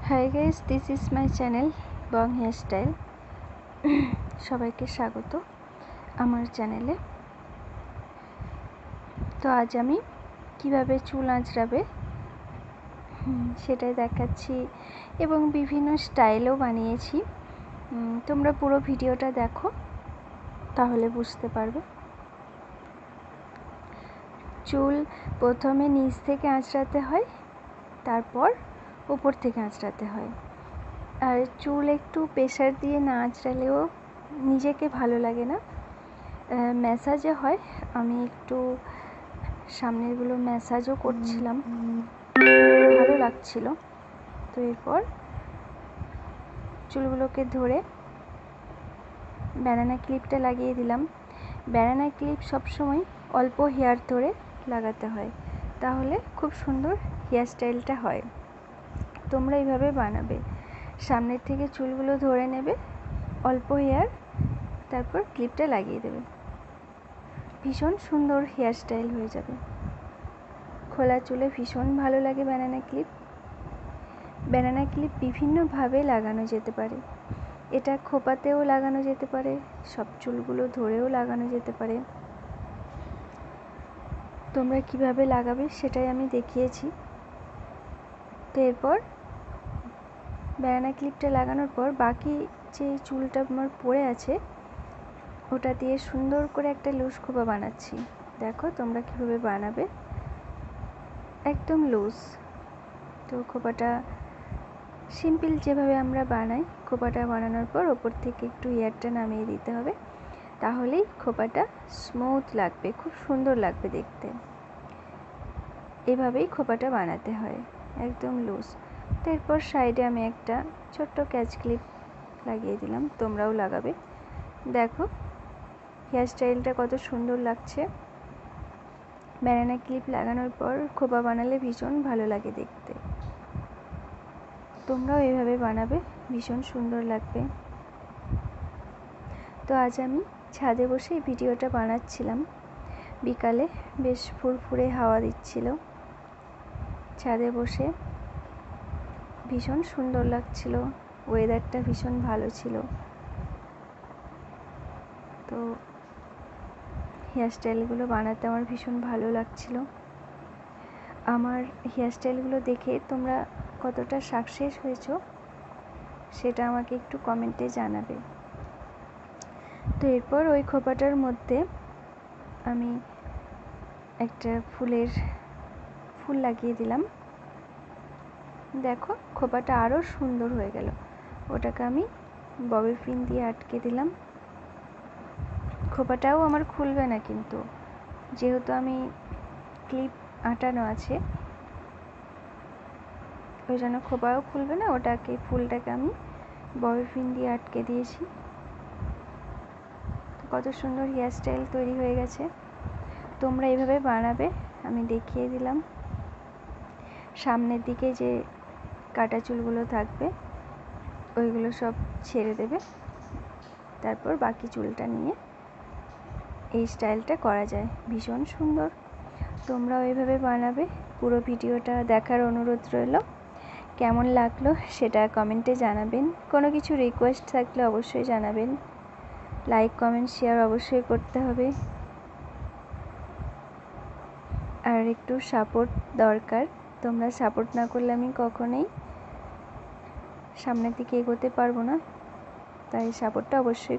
Hi guys, this is my channel Bong hairstyle. সবাইকে স্বাগত আমার চ্যানেলে। তো আজ আমি কিভাবে চুল আঁচড়াবে সেটাই দেখাচ্ছি এবং বিভিন্ন স্টাইলও বানিয়েছি। তোমরা পুরো ভিডিওটা দেখো, তাহলে বুঝতে পারবে। চুল প্রথমে নিচ থেকে আঁচড়াতে হয়, তারপর উপর থেকে আঁচড়াতে হয়। আর চুল একটু প্রেশার দিয়ে না আঁচড়ালেও নিজেকে ভালো লাগে না। ম্যাসাজে হয়, আমি একটু সামনেরগুলো ম্যাসাজও করছিলাম, ভালো লাগছিল। তো এরপর চুলগুলোকে ধরে ব্যানানা ক্লিপটা লাগিয়ে দিলাম। ব্যানানা ক্লিপ সবসময় অল্প হেয়ার ধরে লাগাতে হয়, তাহলে খুব সুন্দর হেয়ারস্টাইলটা হয়। তোমরা এইভাবে বানাবে। সামনের থেকে চুলগুলো ধরে নেবে, অল্প হেয়ার, তারপর ক্লিপটা লাগিয়ে দেবে। ভীষণ সুন্দর হেয়ারস্টাইল হয়ে যাবে। খোলা চুলে ভীষণ ভালো লাগে ব্যানানা ক্লিপ। ব্যানানা ক্লিপ বিভিন্নভাবে লাগানো যেতে পারে। এটা খোপাতেও লাগানো যেতে পারে, সব চুলগুলো ধরেও লাগানো যেতে পারে। তোমরা কিভাবে লাগাবে সেটাই আমি দেখিয়েছি। তো এরপর ব্যানানা ক্লিপটা লাগানোর পর বাকি যে চুলটা আমার পড়ে আছে ওটা দিয়ে সুন্দর করে একটা লুজ খোপা বানাচ্ছি। দেখো তোমরা কীভাবে বানাবে, একদম লুজ। তো খোপাটা সিম্পল যেভাবে আমরা বানাই, খোপাটা বানানোর পর ওপর থেকে একটু হেয়ারটা নামিয়ে দিতে হবে, তাহলেই খোপাটা স্মুথ লাগবে, খুব সুন্দর লাগবে দেখতে। এভাবেই খোপাটা বানাতে হয়, একদম লুজ। তো এরপর সাইডে আমি একটা ছোট্ট ক্যাচ ক্লিপ লাগিয়ে দিলাম, তোমরাও লাগাবে। দেখো হেয়ারস্টাইলটা কত সুন্দর লাগছে। ব্যানানা ক্লিপ লাগানোর পর খোপা বানালে ভীষণ ভালো লাগে দেখতে। তোমরাও এভাবে বানাবে, ভীষণ সুন্দর লাগবে। তো আজ আমি ছাদে বসে এই ভিডিওটা বানাচ্ছিলাম। বিকালে বেশ ফুরফুরে হাওয়া দিচ্ছিল, ছাদে বসে ভীষণ সুন্দর লাগছিল, ওয়েদারটা ভীষণ ভালো ছিল। তো হেয়ারস্টাইলগুলো বানাতে আমার ভীষণ ভালো লাগছিল। আমার হেয়ারস্টাইলগুলো দেখে তোমরা কতটা সাকসেস হয়েছো সেটা আমাকে একটু কমেন্টে জানাবে। তো এরপর ওই খোপাটার মধ্যে আমি একটা ফুল লাগিয়ে দিলাম। দেখো খোপাটা আরও সুন্দর হয়ে গেল। ওটাকে আমি ববি পিন দিয়ে আটকে দিলাম। খোপাটাও আমার খুলবে না কিন্তু, যেহেতু আমি ক্লিপ আটানো আছে ওই জন্য খোপাও খুলবে না। ফুলটাকে আমি ববি পিন দিয়ে আটকে দিয়েছি। কত সুন্দর হেয়ারস্টাইল তৈরি হয়ে গেছে। তোমরা এইভাবে বানাবে, আমি দেখিয়ে দিলাম। সামনের দিকে যে কাটা চুলগুলো থাকবে ওইগুলো সব ছেড়ে দেবে, তারপর বাকি চুলটা নিয়ে এই স্টাইলটা করা যায়, ভীষণ সুন্দর। তোমরাও এইভাবে বানাবে। পুরো ভিডিওটা দেখার অনুরোধ রইল। কেমন লাগলো সেটা কমেন্টে জানাবেন। কোনো কিছু রিকোয়েস্ট থাকলে অবশ্যই জানাবেন। লাইক, কমেন্ট, শেয়ার অবশ্যই করতে হবে। আর একটু সাপোর্ট দরকার। তোমরা সাপোর্ট না করলে আমি কখনোই সামনের দিকে এগোতে পারবো না, তাই সাপোর্টটা অবশ্যই